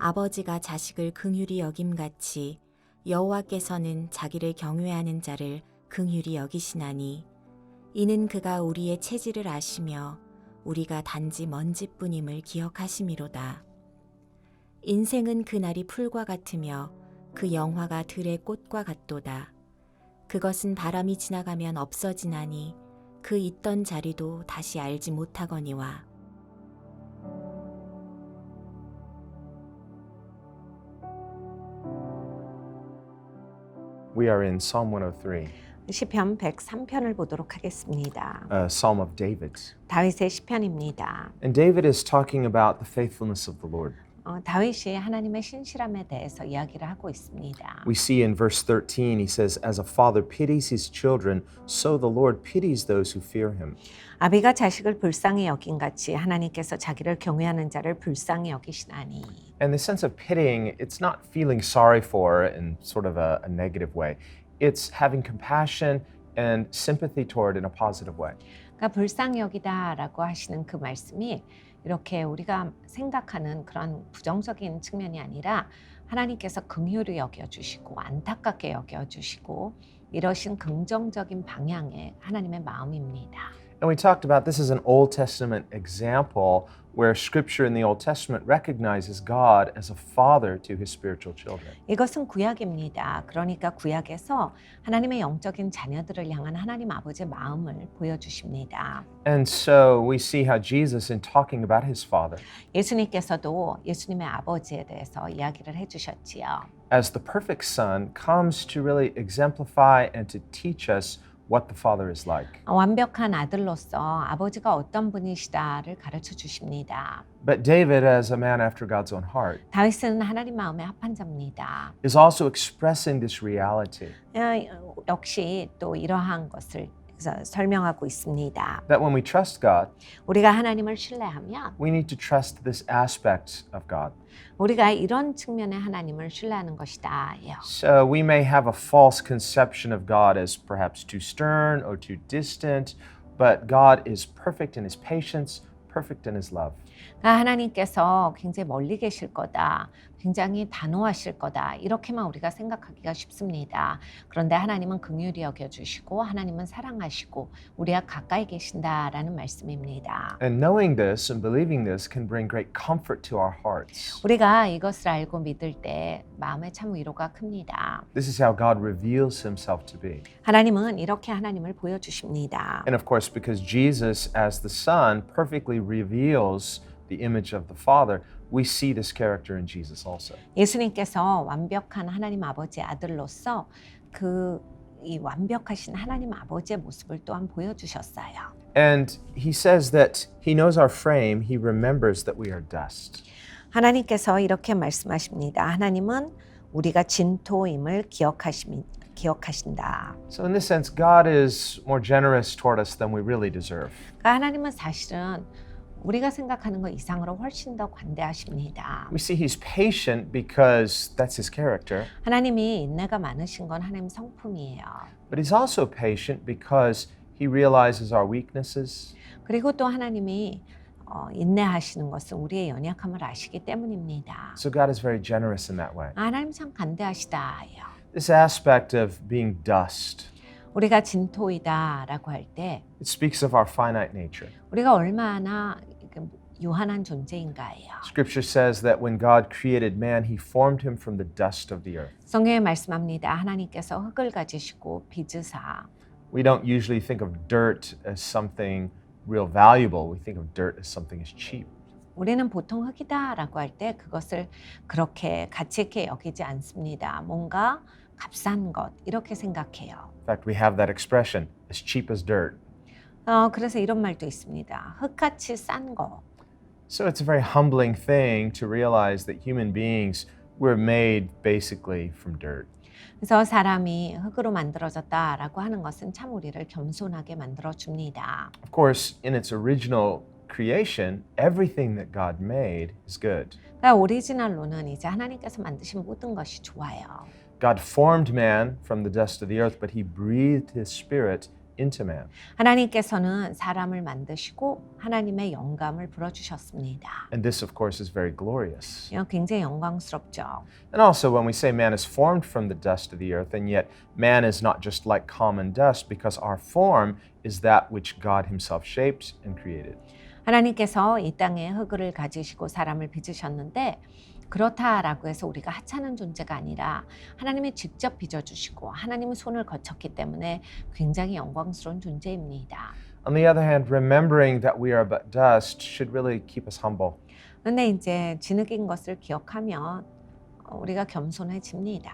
아버지가 자식을 긍휼히 여김같이 여호와께서는 자기를 경외하는 자를 긍휼히 여기시나니 이는 그가 우리의 체질을 아시며 우리가 단지 먼지뿐임을 기억하심이로다. 인생은 그날이 풀과 같으며 그 영화가 들의 꽃과 같도다. 그것은 바람이 지나가면 없어지나니 그 있던 자리도 다시 알지 못하거니와. We are in Psalm 103, 시편 103편을 보도록 하겠습니다. a psalm of David. 다윗의 시편입니다. And David is talking about the faithfulness of the Lord. 다윗이 하나님의 신실함에 대해서 이야기를 하고 있습니다. We see in verse 13, he says, As a father pities his children, so the Lord pities those who fear him. 아비가 자식을 불쌍히 여긴 같이 하나님께서 자기를 경외하는 자를 불쌍히 여기시나니. And the sense of pitying, it's not feeling sorry for in sort of a negative way. It's having compassion and sympathy toward in a positive way. 그러니까 불쌍히 여기다라고 하시는 그 말씀이 이렇게 우리가 생각하는 그런 부정적인 측면이 아니라 하나님께서 긍휼히 여겨주시고 안타깝게 여겨주시고 이러신 긍정적인 방향의 하나님의 마음입니다. And we talked about this is an Old Testament example where scripture in the Old Testament recognizes God as a father to his spiritual children. 이것은 구약입니다. 그러니까 구약에서 하나님의 영적인 자녀들을 향한 하나님 아버지의 마음을 보여주십니다. And so we see how Jesus, in talking about his father, 예수님께서도 예수님의 아버지에 대해서 이야기를 해주셨지요. as the perfect son, comes to really exemplify and to teach us what the father is like. 완벽한 아들로서 아버지가 어떤 분이시다를 가르쳐 주십니다. But David, as a man after God's own heart, 다윗은 하나님 마음에 합한 자입니다. is also expressing this reality 역시 또 이러한 것을 설명하고 있습니다. that when we trust God, 우리가 하나님을 신뢰하면 we need to trust this aspect of God. 우리가 이런 측면의 하나님을 신뢰하는 것이다. So we may have a false conception of God as perhaps too stern or too distant, but God is perfect in his patience, perfect in his love. 하나님께서 굉장히 멀리 계실 거다. 굉장히 단호하실 거다. 이렇게만 우리가 생각하기가 쉽습니다. 그런데 하나님은 긍휼히 여겨주시고 하나님은 사랑하시고 우리와 가까이 계신다라는 말씀입니다. And knowing this and believing this can bring great comfort to our hearts. 우리가 이것을 알고 믿을 때 마음에 참 위로가 큽니다. This is how God reveals himself to be. 하나님은 이렇게 하나님을 보여주십니다. And of course, because Jesus, as the Son, perfectly reveals the image of the Father, we see this character in Jesus also. 예수님께서 완벽한 하나님 아버지의 아들로서 이 완벽하신 하나님 아버지의 모습을 또한 보여주셨어요. And he says that he knows our frame, he remembers that we are dust. 하나님께서 이렇게 말씀하십니다. 하나님은 우리가 진토임을 기억하신다. So in this sense, God is more generous toward us than we really deserve. 그러니까 하나님은 사실은 우리가 생각하는 것 이상으로 훨씬 더 관대하십니다. We see he's patient because that's his character, 하나님이 인내가 많으신 건 하나님 성품이에요. but he's also patient because he realizes our weaknesses. 그리고 또 하나님이 인내하시는 것은 우리의 연약함을 아시기 때문입니다. So God is very generous in that way. 하나님 참 간대하시다예요. This aspect of being dust, 우리가 진토이다라고 할 때 it speaks of our finite nature. 우리가 얼마나 유한한 존재인가예요. Scripture says that when God created man, he formed him from the dust of the earth. 성경에 말씀합니다. 하나님께서 흙을 가지시고 빚으사. We don't usually think of dirt as something real valuable. We think of dirt as something as cheap. 우리는 보통 흙이다라고 할 때 그것을 그렇게 가치 있게 여기지 않습니다. 뭔가 값싼 것 이렇게 생각해요. In fact, we have that expression, as cheap as dirt. 그래서 이런 말도 있습니다. 흙같이 싼 거. So it's a very humbling thing to realize that human beings were made basically from dirt. 그래서 사람이 흙으로 만들어졌다라고 하는 것은 참 우리를 겸손하게 만들어줍니다. Of course, in its original creation, everything that God made is good. 그러니까 오리지널로는 이제 하나님께서 만드신 모든 것이 좋아요. God formed man from the dust of the earth, but he breathed his spirit into man. 하나님께서는 사람을 만드시고 하나님의 영감을 불어주셨습니다. And this, of course, is very glorious. 이거 굉장히 영광스럽죠. And also, when we say man is formed from the dust of the earth, and yet man is not just like common dust, because our form is that which God Himself shaped and created. 하나님께서 이 땅에 흙을 가지시고 사람을 빚으셨는데 그렇다라고 해서 우리가 하찮은 존재가 아니라 하나님이 직접 빚어주시고 하나님의 손을 거쳤기 때문에 굉장히 영광스러운 존재입니다. On the other hand, remembering that we are but dust should really keep us humble. 그런데 이제 진흙인 것을 기억하면 우리가 겸손해집니다.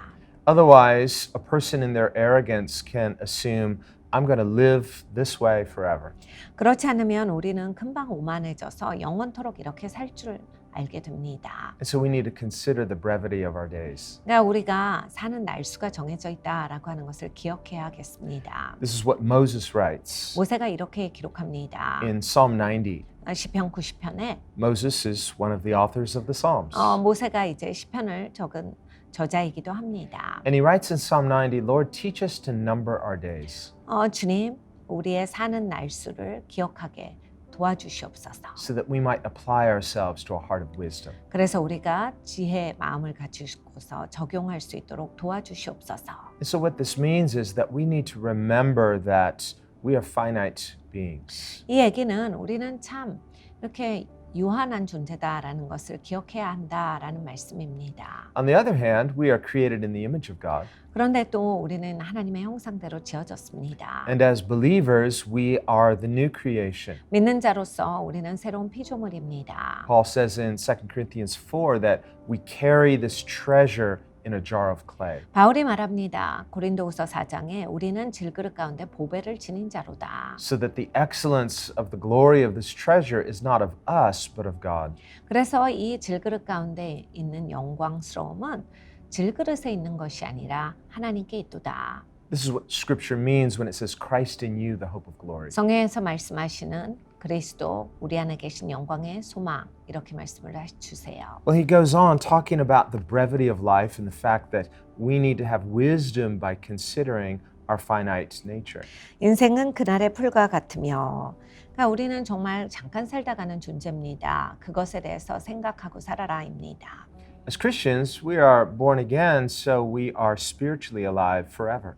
Otherwise, a person in their arrogance can assume, I'm going to live this way forever. 그렇지 않으면 우리는 금방 오만해져서 영원토록 이렇게 살 줄 알게 됩니다. And so we need to consider the brevity of our days. 그러니까 우리가 사는 날수가 정해져 있다라고 하는 것을 기억해야겠습니다. This is what Moses writes 모세가 이렇게 기록합니다. in Psalm 90. 시편 90편에 Moses is one of the authors of the Psalms. 모세가 이제 시편을 적은 저자이기도 합니다. And he writes in Psalm 90, Lord, teach us to number our days 주님, 우리의 사는 날수를 기억하게 도와주시옵소서. so that we might apply ourselves to a heart of wisdom. 그래서 우리가 지혜의 마음을 가지고서 적용할 수 있도록 도와주시옵소서. And so what this means is that we need to remember that we are finite beings. 이 얘기는 우리는 참 이렇게 유한한 존재다라는 것을 기억해야 한다라는 말씀입니다. On the other hand, we are created in the image of God. 그런데 또 우리는 하나님의 형상대로 지어졌습니다. And as believers, we are the new creation. 믿는 자로서 우리는 새로운 피조물입니다. Paul says in 2 Corinthians 4 that we carry this treasure in a jar of clay. 바울이 말합니다. 고린도후서 4장에 우리는 질그릇 가운데 보배를 지닌 자로다. So that the excellence of the glory of this treasure is not of us, but of God. 그래서 이 질그릇 가운데 있는 영광스러움은 질그릇에 있는 것이 아니라 하나님께 있도다. This is what Scripture means when it says Christ in you, the hope of glory. 성경에서 말씀하시는 그리스도 우리 안에 계신 영광의 소망 이렇게 말씀을 주세요. Well, he goes on talking about the brevity of life and the fact that we need to have wisdom by considering our finite nature. 인생은 그날의 풀과 같으며 그러니까 우리는 정말 잠깐 살다 가는 존재입니다. 그것에 대해서 생각하고 살아라입니다. As Christians, we are born again, so we are spiritually alive forever.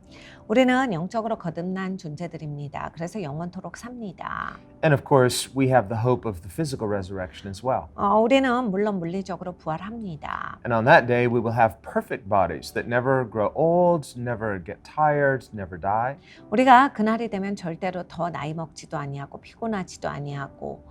우리는 영적으로 거듭난 존재들입니다. 그래서 영원토록 삽니다. And of course, we have the hope of the physical resurrection as well. 우리는 물론 물리적으로 부활합니다. And on that day, we will have perfect bodies that never grow old, never get tired, never die. 우리가 그날이 되면 절대로 더 나이 먹지도 아니하고 피곤하지도 아니하고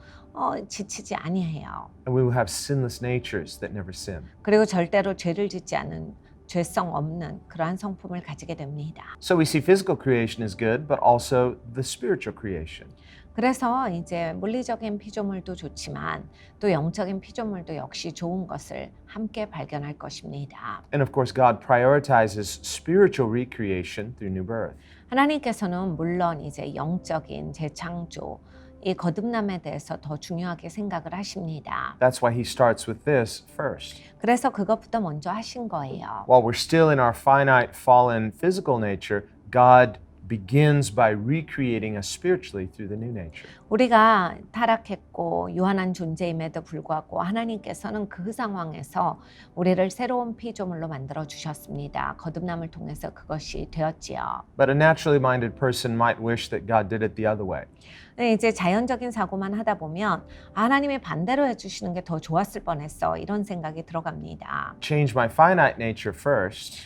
지치지 아니해요. And we will have sinless natures that never sin. 그리고 절대로 죄를 짓지 않은 죄성 없는 그러한 성품을 가지게 됩니다. So we see physical creation is good, but also the spiritual creation. 그래서 이제 물리적인 피조물도 좋지만 또 영적인 피조물도 역시 좋은 것을 함께 발견할 것입니다. And of course, God prioritizes spiritual recreation through new birth. 하나님께서는 물론 이제 영적인 재창조 이 거듭남에 대해서 더 중요하게 생각을 하십니다. That's why he starts with this first. 그래서 그것부터 먼저 하신 거예요. While we're still in our finite, fallen physical nature, God begins by recreating us spiritually through the new nature. 우리가 타락했고 유한한 존재임에도 불구하고 하나님께서는 그 상황에서 우리를 새로운 피조물로 만들어 주셨습니다. 거듭남을 통해서 그것이 되었지요. But a naturally minded person might wish that God did it the other way. 이제 자연적인 사고만 하다 보면 하나님이 반대로 해주시는 게 더 좋았을 뻔했어 이런 생각이 들어갑니다. Change my finite nature first,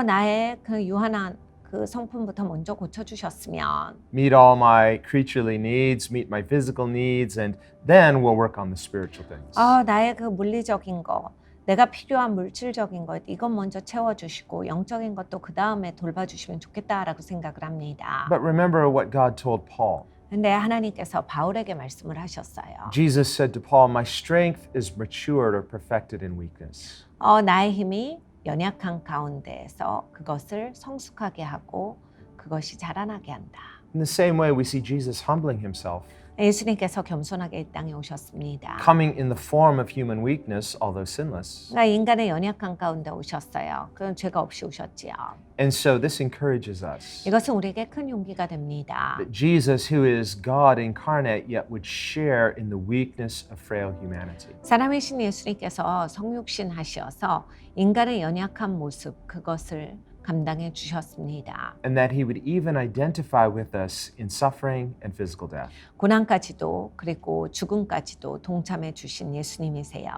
나의 그 유한한 그 성품부터 먼저 고쳐주셨으면 meet all my creaturely needs, meet my physical needs, and then we'll work on the spiritual things. 나의 그 물리적인 거 내가 필요한 물질적인 것 이것 먼저 채워주시고 영적인 것도 그 다음에 돌봐주시면 좋겠다라고 생각을 합니다. But remember what God told Paul. 근데 하나님께서 바울에게 말씀을 하셨어요. Jesus said to Paul, my strength is matured or perfected in weakness. 나의 힘이 연약한 가운데에서 그것을 성숙하게 하고 그것이 자라나게 한다. In the same way, we see Jesus humbling himself. 예수님께서 겸손하게 이 땅에 오셨습니다. coming in the form of human weakness, although sinless. 그러니까 인간의 연약한 가운데 오셨어요. 그건 죄가 없이 오셨지요. And so this encourages us 이것은 우리에게 큰 용기가 됩니다. that Jesus, who is God incarnate, yet would share in the weakness of frail humanity. 사람이신 예수님께서 성육신 하시어서 인간의 연약한 모습 그것을 감당해 주셨습니다. And that he would even identify with us in suffering and physical death. 고난까지도 그리고 죽음까지도 동참해 주신 예수님이세요.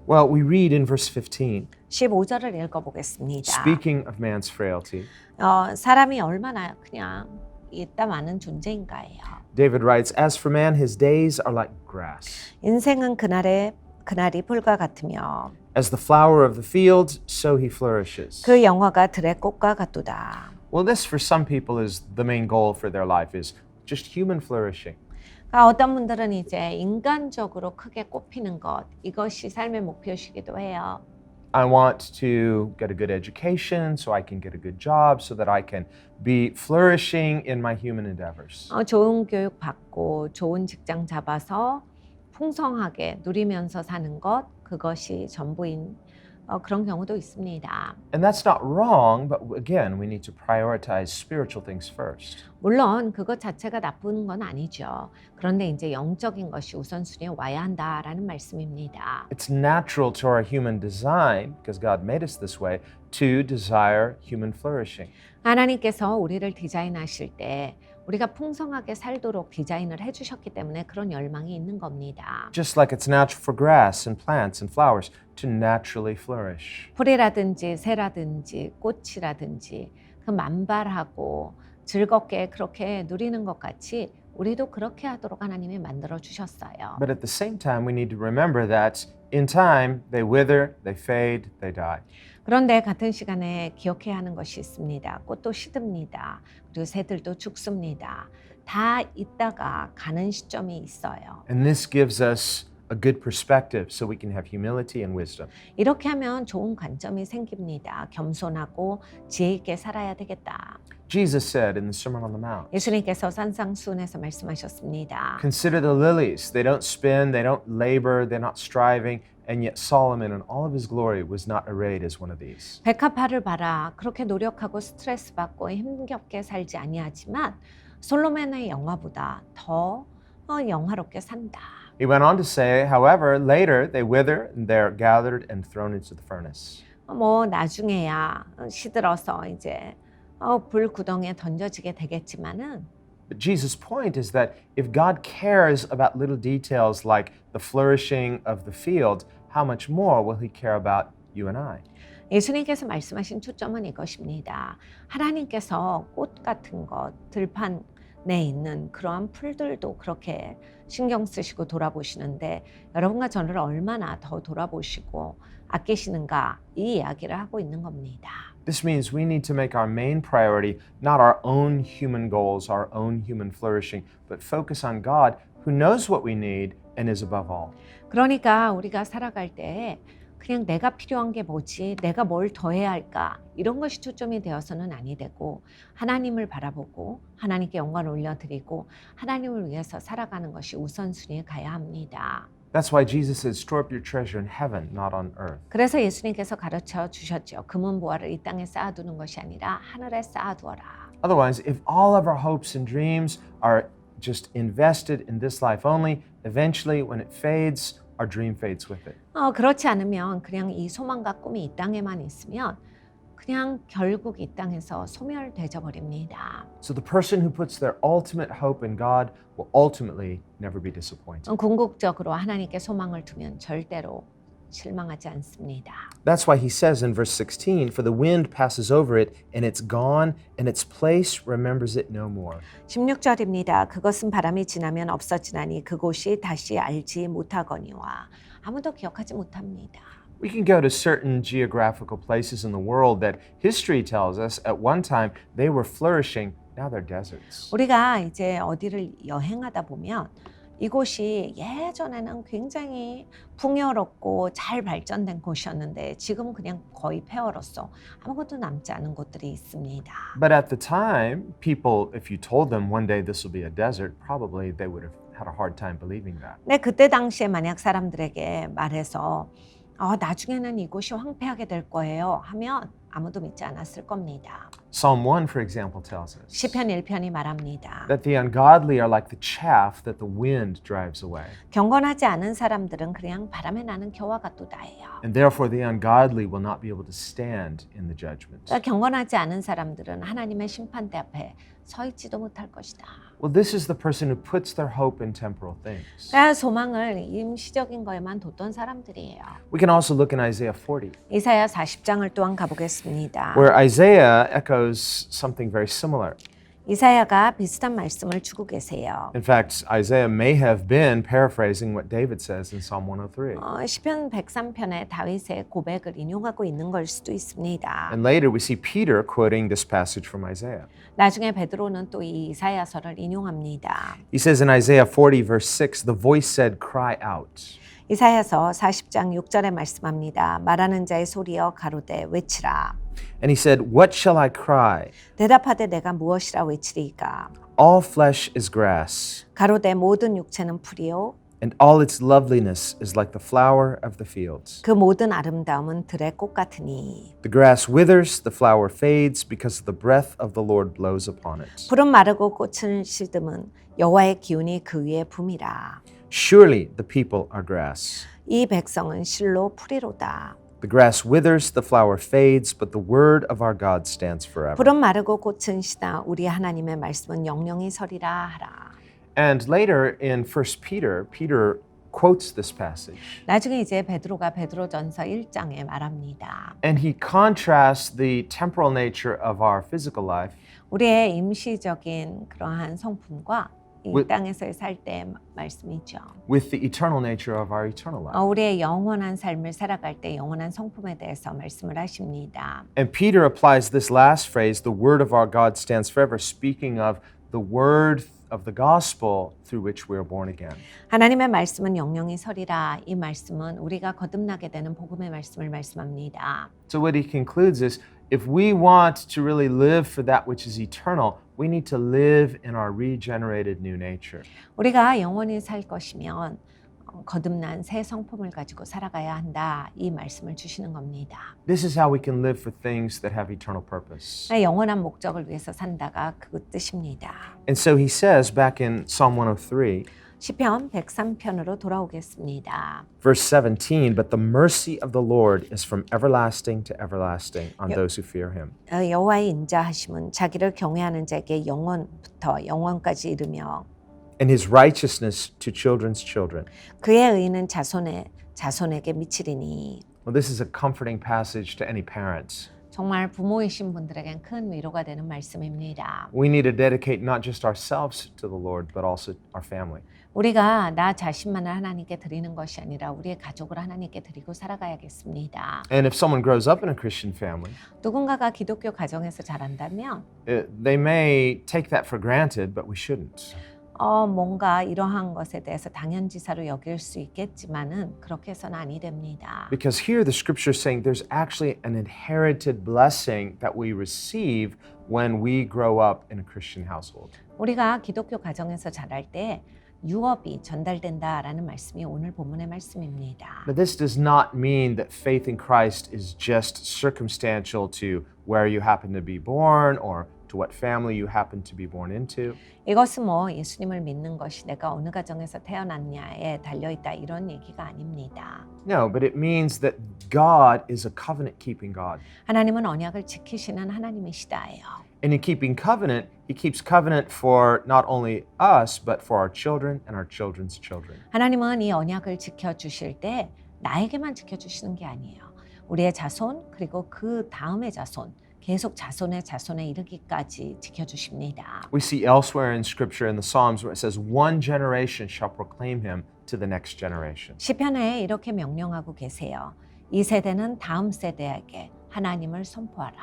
Well, we read in verse 15, 15절을 읽어보겠습니다. speaking of man's frailty, 사람이 얼마나 그냥 있다 많은 존재인가요. David writes, As for man, his days are like grass. 인생은 그날이 풀과 같으며 As the flower of the field, so he flourishes. 그 영화가 들의 꽃과 같도다. Well, this for some people is the main goal for their life, is just human flourishing. 그러니까 어떤 분들은 이제 인간적으로 크게 꽃피는 것 이것이 삶의 목표시기도 해요. I want to get a good education so I can get a good job so that I can be flourishing in my human endeavors. 좋은 교육 받고 좋은 직장 잡아서 풍성하게 누리면서 사는 것 그것이 전부인 그런 경우도 있습니다. And that's not wrong, but again, we need to prioritize spiritual things first. 물론 그것 자체가 나쁜 건 아니죠. 그런데 이제 영적인 것이 우선순위에 와야 한다라는 말씀입니다. It's natural to our human design, because God made us this way, to desire human flourishing. 하나님께서 우리를 디자인하실 때 우리가 풍성하게 살도록 디자인을 해주셨기 때문에 그런 열망이 있는 겁니다. Just like it's natural for grass and plants and flowers to naturally flourish. 풀이라든지 새라든지 꽃이라든지 그 만발하고 즐겁게 그렇게 누리는 것 같이 우리도 그렇게 하도록 하나님이 만들어 주셨어요. But at the same time, we need to remember that in time, they wither, they fade, they die. 그런데 같은 시간에 기억해야 하는 것이 있습니다. 꽃도 시듭니다. 그리고 새들도 죽습니다. 다 있다가 가는 시점이 있어요. And this gives us a good perspective so we can have humility and wisdom. 이렇게 하면 좋은 관점이 생깁니다. 겸손하고 지혜 있게 살아야 되겠다. Jesus said in the Sermon on the Mount, 예수님께서 산상수훈에서 말씀하셨습니다. Consider the lilies. They don't spin, they don't labor, they're not striving, and yet Solomon in all of his glory was not arrayed as one of these. 백합화를 봐라. 그렇게 노력하고 스트레스 받고 힘겹게 살지 아니하지만 솔로몬의 영화보다 더 영화롭게 산다. He went on to say, however, later they wither and they're gathered and thrown into the furnace. 뭐 나중에야 시들어서 이제 불 구덩이에 던져지게 되겠지만은 But Jesus' point is that if God cares about little details like the flourishing of the field, how much more will he care about you and I? 예수님께서 말씀하신 초점은 이것입니다. 하나님께서 꽃 같은 것, 들판에 있는 그러한 풀들도 그렇게 신경 쓰시고 돌아보시는데 여러분과 저를 얼마나 더 돌아보시고 아끼시는가 이 이야기를 하고 있는 겁니다. This means we need to make our main priority not our own human goals, our own human flourishing, but focus on God who knows what we need and is above all. 그러니까 우리가 살아갈 때 그냥 내가 필요한 게 뭐지, 내가 뭘 더 해야 할까 이런 것이 초점이 되어서는 아니 되고 하나님을 바라보고 하나님께 영광을 올려드리고 하나님을 위해서 살아가는 것이 우선순위에 가야 합니다. That's why Jesus said, store up your treasure in heaven, not on earth. 그래서 예수님께서 가르쳐 주셨죠. 금은 보화를 이 땅에 쌓아두는 것이 아니라 하늘에 쌓아두어라. Otherwise, if all of our hopes and dreams are just invested in this life only, eventually when it fades, our dream fades with it. 그렇지 않으면 그냥 이 소망과 꿈이 이 땅에만 있으면 그냥 결국 이 땅에서 소멸되어 버립니다. So the person who puts their ultimate hope in God will ultimately never be disappointed. 궁극적으로 하나님께 소망을 두면 절대로 실망하지 않습니다. That's why he says in verse 16, for the wind passes over it and it's gone and its place remembers it no more. 16절입니다. 그것은 바람이 지나면 없어지나니 그곳이 다시 알지 못하거니와 아무도 기억하지 못합니다. We can go to certain geographical places in the world that history tells us at one time they were flourishing, now they're deserts. 우리가 이제 어디를 여행하다 보면 이곳이 예전에는 굉장히 풍요롭고 잘 발전된 곳이었는데 지금은 그냥 거의 폐허로서 아무것도 남지 않은 곳들이 있습니다. But at the time, people, if you told them one day this will be a desert, probably they would have had a hard time believing that. 네, 그때 당시에 만약 사람들에게 말해서 나중에는 이곳이 황폐하게 될 거예요 하면 아무도 믿지 않았을 겁니다. Psalm 1, for example, tells us 시편 1편이 말합니다. that the ungodly are like the chaff that the wind drives away. 경건하지 않은 사람들은 그냥 바람에 나는 겨와 같도다예요. And therefore, the ungodly will not be able to stand in the judgment. 그러니까 경건하지 않은 사람들은 하나님의 심판대 앞에 서 있지도 못할 것이다. Well, this is the person who puts their hope in temporal things. 그러니까 소망을 임시적인 거에만 뒀던 사람들이에요. We can also look in Isaiah 40, 이사야 40장을 또한 가보겠습니다. where Isaiah echoes something very similar. 이사야가 비슷한 말씀을 주고 계세요. In fact, Isaiah may have been paraphrasing what David says in Psalm 103. 시편 103편의 다윗의 고백을 인용하고 있는 걸 수도 있습니다. And later we see Peter quoting this passage from Isaiah. 나중에 베드로는 또 이 이사야서를 인용합니다. He says in Isaiah 40, verse 6, the voice said, cry out. 이사야서 40장 6절에 말씀합니다. 말하는 자의 소리여 가로되 외치라. And he said, what shall I cry? 대답하되 내가 무엇이라 외치리이까. All flesh is grass, 가로되 모든 육체는 풀이요 and all its loveliness is like the flower of the fields. 그 모든 아름다움은 들의 꽃 같으니. The grass withers, the flower fades, because the breath of the Lord blows upon it. 푸른 마르고 꽃은 시듬은 여호와의 기운이 그 위에 붐이라. Surely the people are grass. 이 백성은 실로 풀이로다. The grass withers, the flower fades, but the word of our God stands forever. 푸른 마르고 꽃은 시다 우리 하나님의 말씀은 영영이 서리라 하라. And later in 1 Peter, Peter quotes this passage. 나중에 이제 베드로가 베드로전서 1장에 말합니다. And he contrasts the temporal nature of our physical life 우리의 임시적인 그러한 성품과 이 with- 땅에서의 살 때 말씀이죠. with the eternal nature of our eternal life. 우리의 영원한 삶을 살아갈 때 영원한 성품에 대해서 말씀을 하십니다. And Peter applies this last phrase, the word of our God stands forever, speaking of the word of the gospel through which we are born again. 하나님의 말씀은 영영이 서리라. 이 말씀은 우리가 거듭나게 되는 복음의 말씀을 말씀합니다. So what he concludes is, if we want to really live for that which is eternal, we need to live in our regenerated new nature. 우리가 영원히 살 것이면 거듭난 새 성품을 가지고 살아가야 한다. 이 말씀을 주시는 겁니다. This is how we can live for things that have eternal purpose. 영원한 목적을 위해서 산다가 그 뜻입니다. And so he says back in Psalm 103, 시편 103편으로 돌아오겠습니다. verse 17, but the mercy of the Lord is from everlasting to everlasting on those who fear him. 여호와의 인자하심은 자기를 경외하는 자에게 영원부터 영원까지 이르며 And his righteousness to children's children. 그의 의는 자손에게 미치리니. Well, this is a comforting passage to any parents. 정말 부모이신 분들에겐 큰 위로가 되는 말씀입니다. We need to dedicate not just ourselves to the Lord, but also our family. 우리가 나 자신만을 하나님께 드리는 것이 아니라 우리의 가족을 하나님께 드리고 살아가야겠습니다. And if someone grows up in a Christian family, 누군가가 기독교 가정에서 자란다면 they may take that for granted, but we shouldn't. 뭔가 이러한 것에 대해서 당연지사로 여길 수 있겠지만은 그렇게 해서는 아니 됩니다. Because here the scripture is saying there's actually an inherited blessing that we receive when we grow up in a Christian household. 우리가 기독교 가정에서 자랄 때 유업이 전달된다라는 말씀이 오늘 본문의 말씀입니다. But this does not mean that faith in Christ is just circumstantial to where you happen to be born or to what family you happen to be born into. 이것은 예수님을 믿는 것이 내가 어느 가정에서 태어났냐에 달려있다 이런 얘기가 아닙니다. No, but it means that God is a covenant-keeping God. 하나님은 언약을 지키시는 하나님이시다예요. And in keeping covenant, He keeps covenant for not only us, but for our children and our children's children. 하나님은 이 언약을 지켜주실 때 나에게만 지켜주시는 게 아니에요. 우리의 자손 그리고 그 다음의 자손 계속 자손의 자손에 이르기까지 지켜주십니다. We see elsewhere in Scripture in the Psalms where it says, one generation shall proclaim Him to the next generation. 시편에 이렇게 명령하고 계세요. 이 세대는 다음 세대에게 하나님을 선포하라.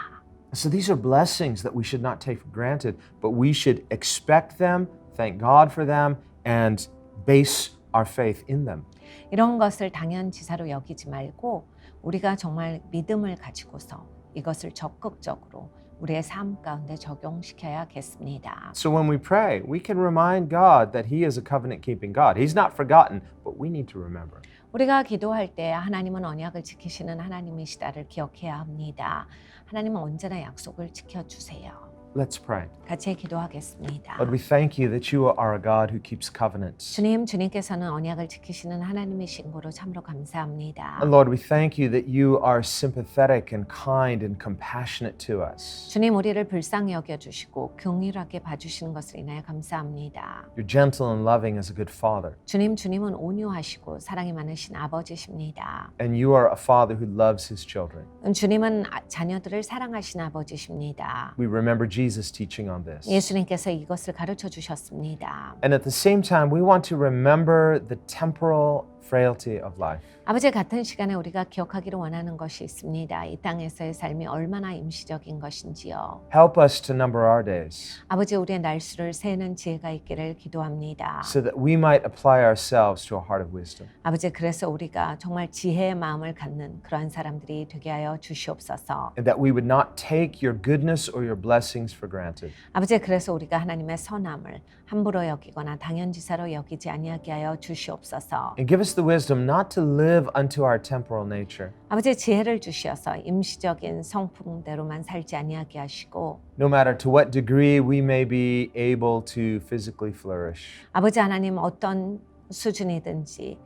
So these are blessings that we should not take for granted, but we should expect them, thank God for them, and base our faith in them. 이런 것을 당연지사로 여기지 말고 우리가 정말 믿음을 가지고서 이것을 적극적으로 우리의 삶 가운데 적용시켜야겠습니다. So when we pray, we can remind God that He is a covenant keeping God. He's not forgotten, but we need to remember. 우리가 기도할 때 하나님은 언약을 지키시는 하나님이시다를 기억해야 합니다. 하나님은 언제나 약속을 지켜주세요. Let's pray. 같이 기도하겠습니다. Lord, we thank you that you are a God who keeps covenants. 주님께서는 언약을 지키시는 하나님이신 거로 참으로 감사합니다. And Lord, we thank you that you are sympathetic and kind and compassionate to us. 주님 우리를 불쌍히 여겨주시고 긍휼하게 봐주시는 것을 인하여 감사합니다. You're gentle and loving as a good father. 주님은 온유하시고 사랑이 많으신 아버지십니다. And you are a father who loves his children. 주님은 자녀들을 사랑하신 아버지십니다. We remember Jesus teaching on this. 예수님께서 이것을 가르쳐 주셨습니다. And at the same time, we want to remember the temporal frailty of life. 아버지 같은 시간에 우리가 기억하기를 원하는 것이 있습니다. 이 땅에서의 삶이 얼마나 임시적인 것인지요. Help us to number our days 아버지 우리의 날수를 세는 지혜가 있기를 기도합니다. so that we might apply ourselves to a heart of wisdom. 아버지 그래서 우리가 정말 지혜의 마음을 갖는 그러한 사람들이 되게 하여 주시옵소서. And that we would not take your goodness or your blessings for granted. 아버지 그래서 우리가 하나님의 선함을 함부로 여기거나 당연지사로 여기지 아니하게 하여 주시옵소서. And give us the wisdom not to live unto our temporal nature. 아버지 지혜를 주시어서 임시적인 성품대로만 살지 아니하게 하시고 No matter to what degree we may be able to physically flourish. 아버지 하나님 어떤 수준이든지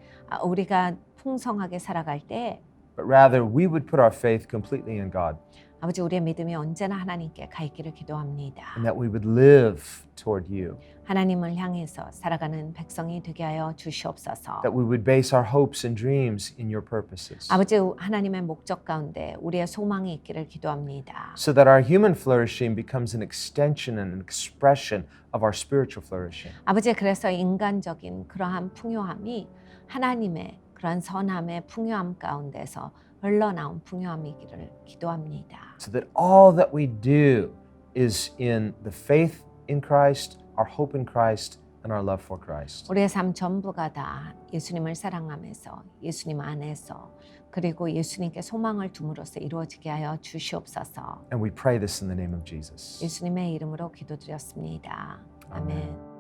우리가 풍성하게 살아갈 때 But rather we would put our faith completely in God. 아버지 우리의 믿음이 언제나 하나님께 가 있기를 기도합니다. And that we would live toward you. 하나님을 향해서 살아가는 백성이 되게 하여 주시옵소서. That we would base our hopes and dreams in your purposes. 아버지 하나님의 목적 가운데 우리의 소망이 있기를 기도합니다. So that our human flourishing becomes an extension and an expression of our spiritual flourishing. 아버지 그래서 인간적인 그러한 풍요함이 하나님의 그러한 선함의 풍요함 가운데서 흘러나온 풍요함이기를 기도합니다. So that all that we do is in the faith in Christ, our hope in Christ, and our love for Christ. 우리의 삶 전부가 다 예수님을 사랑하면서 예수님 안에서 그리고 예수님께 소망을 둠으로써 이루어지게 하여 주시옵소서. And we pray this in the name of Jesus. 예수님의 이름으로 기도드렸습니다. 아멘.